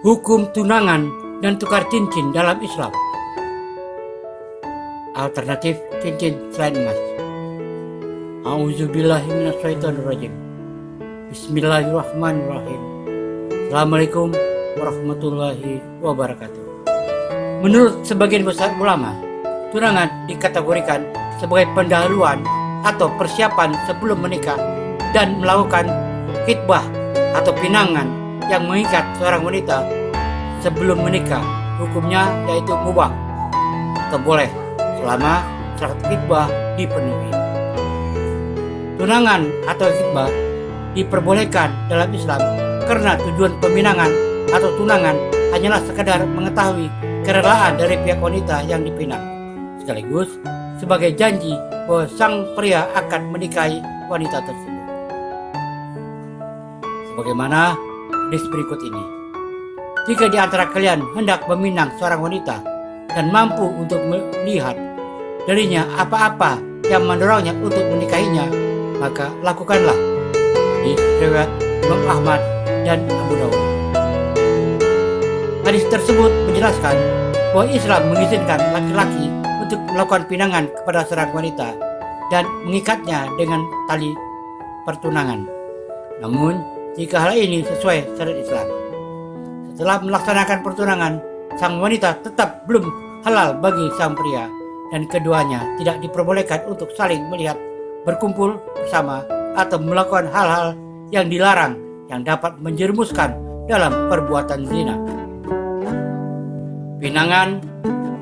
Hukum tunangan dan tukar cincin dalam Islam. Alternatif cincin selain emas. A'udzubillahi minasyaitonirrajim. Bismillahirrahmanirrahim. Assalamualaikum warahmatullahi wabarakatuh. Menurut sebagian besar ulama, tunangan dikategorikan sebagai pendahuluan atau persiapan sebelum menikah dan melakukan khitbah atau pinangan yang mengikat seorang wanita sebelum menikah. Hukumnya yaitu mubah atau boleh selama syarat khitbah dipenuhi. Tunangan atau khitbah diperbolehkan dalam Islam karena tujuan peminangan atau tunangan hanyalah sekadar mengetahui kerelaan dari pihak wanita yang dipinang, sekaligus sebagai janji bahwa sang pria akan menikahi wanita tersebut. Sebagaimana hadis berikut ini. Jika di antara kalian hendak meminang seorang wanita dan mampu untuk melihat darinya apa-apa yang mendorongnya untuk menikahinya, maka lakukanlah. Hadis riwayat Imam Ahmad dan Abu Dawud. Hadis tersebut menjelaskan bahwa Islam mengizinkan laki-laki untuk melakukan pinangan kepada seorang wanita dan mengikatnya dengan tali pertunangan. Namun, jika hal ini sesuai syariat Islam, setelah melaksanakan pertunangan, sang wanita tetap belum halal bagi sang pria dan keduanya tidak diperbolehkan untuk saling melihat, berkumpul bersama, atau melakukan hal-hal yang dilarang yang dapat menjerumuskan dalam perbuatan zina. Pinangan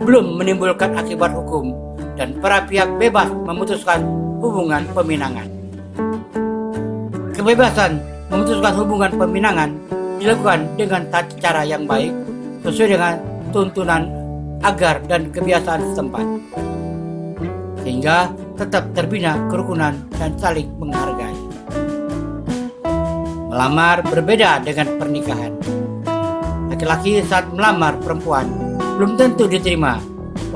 belum menimbulkan akibat hukum dan para pihak bebas memutuskan hubungan peminangan. Kebebasan memutuskan hubungan peminangan dilakukan dengan tata cara yang baik sesuai dengan tuntunan agar dan kebiasaan setempat, sehingga tetap terbina kerukunan dan saling menghargai. Melamar berbeda dengan pernikahan. Laki-laki saat melamar perempuan belum tentu diterima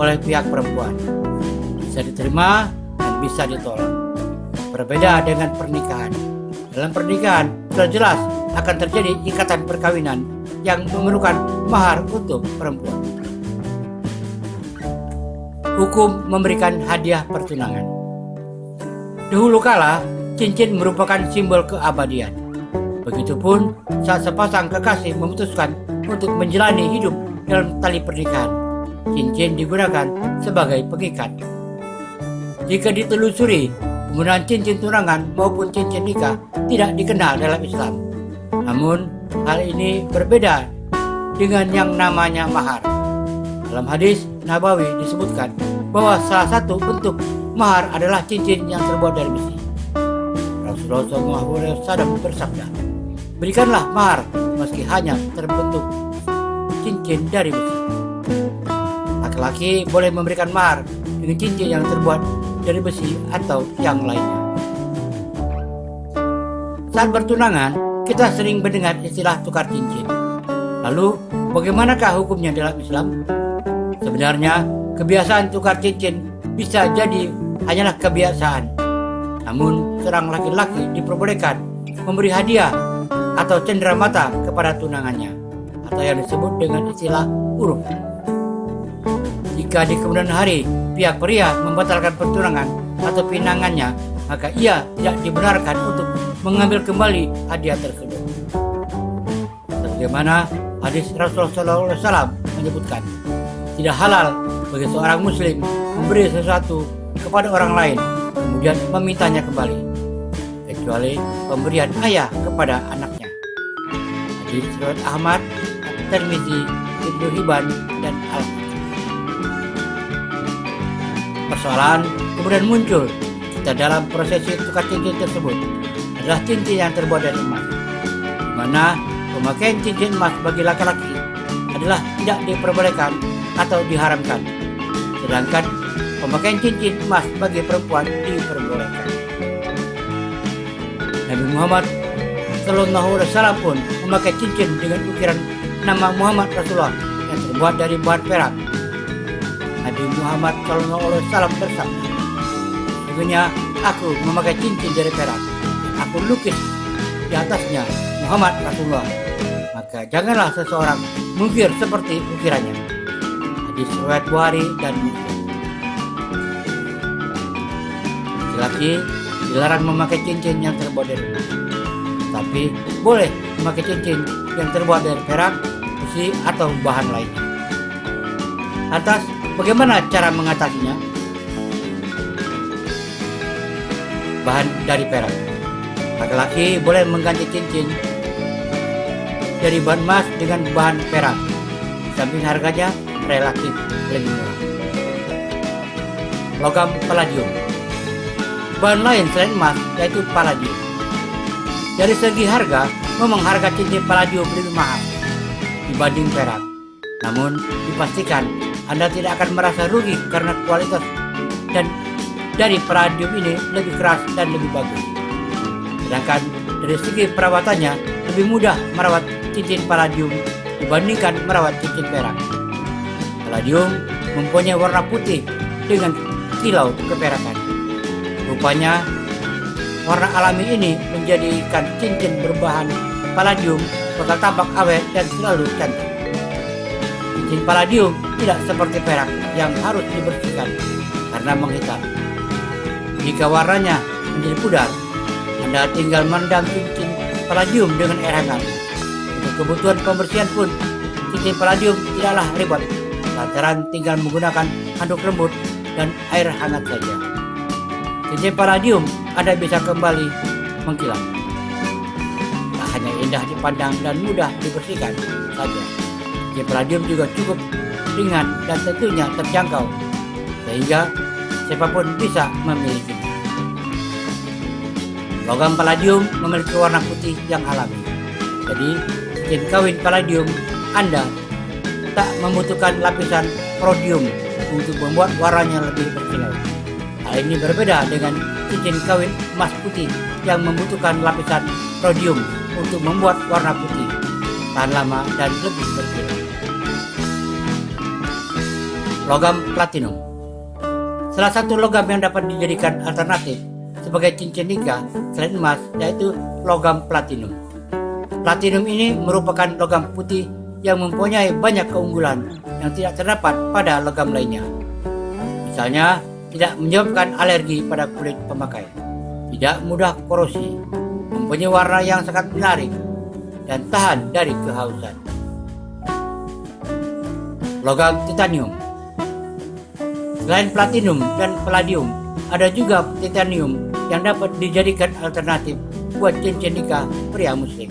oleh pihak perempuan. Bisa diterima dan bisa ditolak. Berbeda dengan pernikahan. Dalam pernikahan sudah jelas akan terjadi ikatan perkawinan yang memerlukan mahar untuk perempuan. Hukum memberikan hadiah pertunangan. Dahulu kala, cincin merupakan simbol keabadian. Begitupun saat sepasang kekasih memutuskan untuk menjalani hidup dalam tali pernikahan, cincin digunakan sebagai pengikat. Jika ditelusuri, penggunaan cincin tunangan maupun cincin nikah tidak dikenal dalam Islam. Namun, hal ini berbeda dengan yang namanya mahar. Dalam hadis Nabawi disebutkan bahwa salah satu bentuk mahar adalah cincin yang terbuat dari besi. Rasulullah SAW bersabda, "Berikanlah mahar meski hanya terbentuk cincin dari besi." Laki-laki boleh memberikan mahar dengan cincin yang terbuat dari besi atau yang lainnya. Saat bertunangan, kita sering mendengar istilah tukar cincin. Lalu, bagaimanakah hukumnya dalam Islam? Sebenarnya, kebiasaan tukar cincin bisa jadi hanyalah kebiasaan. Namun, seorang laki-laki diperbolehkan memberi hadiah atau cenderamata kepada tunangannya, atau yang disebut dengan istilah uruf. Jika di kemudian hari pihak pria membatalkan pertunangan atau pinangannya, maka ia tidak dibenarkan untuk mengambil kembali hadiah tersebut. Sebagaimana hadis Rasulullah SAW menyebutkan, tidak halal bagi seorang muslim memberi sesuatu kepada orang lain kemudian memintanya kembali, kecuali pemberian ayah kepada anaknya. Hadis riwayat Ahmad, Tirmizi, Ibnu Hibban, dan Al-Hakim. Persoalan kemudian muncul kita dalam prosesi tukar cincin tersebut adalah cincin yang terbuat dari emas, di mana pemakaian cincin emas bagi laki-laki adalah tidak diperbolehkan atau diharamkan, sedangkan pemakaian cincin emas bagi perempuan diperbolehkan. Nabi Muhammad SAW pun memakai cincin dengan ukiran nama Muhammad Rasulullah yang terbuat dari bahan perak. Nabi Muhammad SAW bersabda, "Sesungguhnya aku memakai cincin dari perak. Aku lukis di atasnya Muhammad Rasulullah. maka janganlah seseorang mengukir seperti ukirannya. Hadis riwayat Bukhari dan Muslim. Laki-laki dilarang memakai cincin yang terbuat dari emas, tapi boleh memakai cincin yang terbuat dari perak, besi, atau bahan lainnya. Lantas, bagaimana cara mengatasinya? Bahan dari perak. Laki-laki boleh mengganti cincin dari bahan emas dengan bahan perak, di samping harganya relatif lebih murah. Logam palladium. Bahan lain selain emas yaitu palladium. Dari segi harga, memang harga cincin palladium lebih mahal dibanding perak. Namun dipastikan Anda tidak akan merasa rugi karena kualitas dan dari palladium ini lebih keras dan lebih bagus. Sedangkan dari segi perawatannya lebih mudah merawat cincin palladium dibandingkan merawat cincin perak. Palladium mempunyai warna putih dengan kilau keperakan. Rupanya warna alami ini menjadikan cincin berbahan palladium bakal tampak awet dan selalu cantik. Cincin palladium tidak seperti perak yang harus dibersihkan karena menghitam. Jika warnanya menjadi pudar, Anda tinggal merendam cincin palladium dengan air hangat. Untuk kebutuhan pembersihan pun, cincin palladium tidaklah ribet, lantaran tinggal menggunakan handuk lembut dan air hangat saja. Cincin palladium Anda bisa kembali mengkilat. Tak hanya indah dipandang dan mudah dibersihkan saja, cincin palladium juga cukup ringan dan tentunya terjangkau, sehingga siapapun bisa memilikinya. Logam palladium memiliki warna putih yang alami. Jadi, cincin kawin palladium Anda tak membutuhkan lapisan rhodium untuk membuat warnanya lebih berkilau. Hal ini berbeda dengan cincin kawin emas putih yang membutuhkan lapisan rhodium untuk membuat warna putih tahan lama dan lebih berkilau. Logam platinum. Salah satu logam yang dapat dijadikan alternatif sebagai cincin nikah selain emas yaitu logam platinum. Platinum ini merupakan logam putih yang mempunyai banyak keunggulan yang tidak terdapat pada logam lainnya. Misalnya, tidak menyebabkan alergi pada kulit pemakai, tidak mudah korosi, mempunyai warna yang sangat menarik, dan tahan dari kehausan. Logam titanium. Selain platinum dan palladium, ada juga titanium yang dapat dijadikan alternatif buat cincin nikah pria muslim.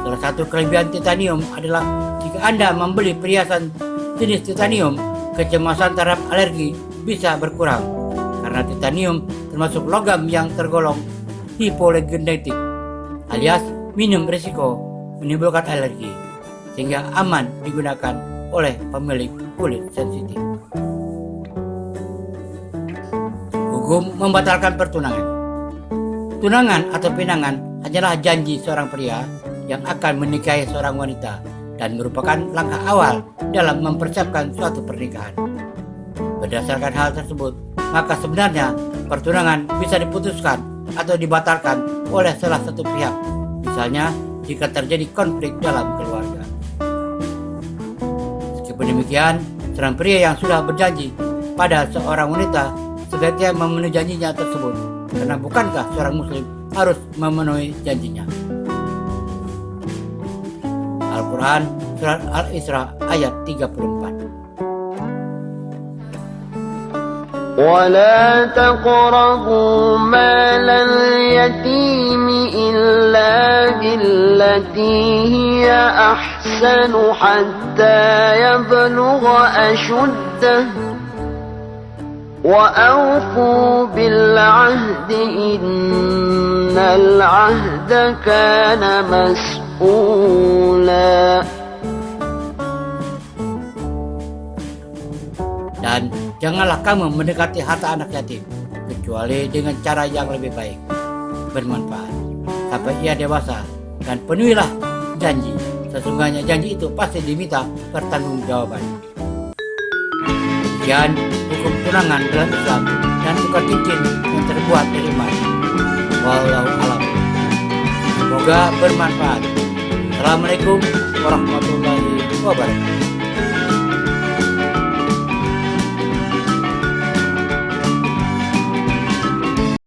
Salah satu kelebihan titanium adalah jika Anda membeli perhiasan jenis titanium, kecemasan terhadap alergi bisa berkurang karena titanium termasuk logam yang tergolong hipoallergenetik alias minim risiko menimbulkan alergi, sehingga aman digunakan oleh pemilik kulit sensitif. Hukum membatalkan pertunangan. Tunangan atau pinangan hanyalah janji seorang pria yang akan menikahi seorang wanita dan merupakan langkah awal dalam mempersiapkan suatu pernikahan. Berdasarkan hal tersebut, maka sebenarnya pertunangan bisa diputuskan atau dibatalkan oleh salah satu pihak, misalnya jika terjadi konflik dalam keluarga. Meskipun demikian, seorang pria yang sudah berjanji pada seorang wanita sebaiknya memenuhi janjinya tersebut, karena bukankah seorang muslim harus memenuhi janjinya? Al-Quran Surat Al-Isra ayat 34. ولا تقربوا مال اليتيم إلا بالتي هي أحسن حتى يبلغ أشده وأوفوا بالعهد إن العهد كان مسؤولا. Dan janganlah kamu mendekati harta anak yatim kecuali dengan cara yang lebih baik, bermanfaat, sampai ia dewasa, dan penuhilah janji. Sesungguhnya janji itu pasti diminta pertanggungjawaban. Demikian hukum tunangan dalam Islam dan tukar cincin yang terbuat dari emas. Wallahu a'lam. Semoga bermanfaat. Assalamualaikum warahmatullahi wabarakatuh.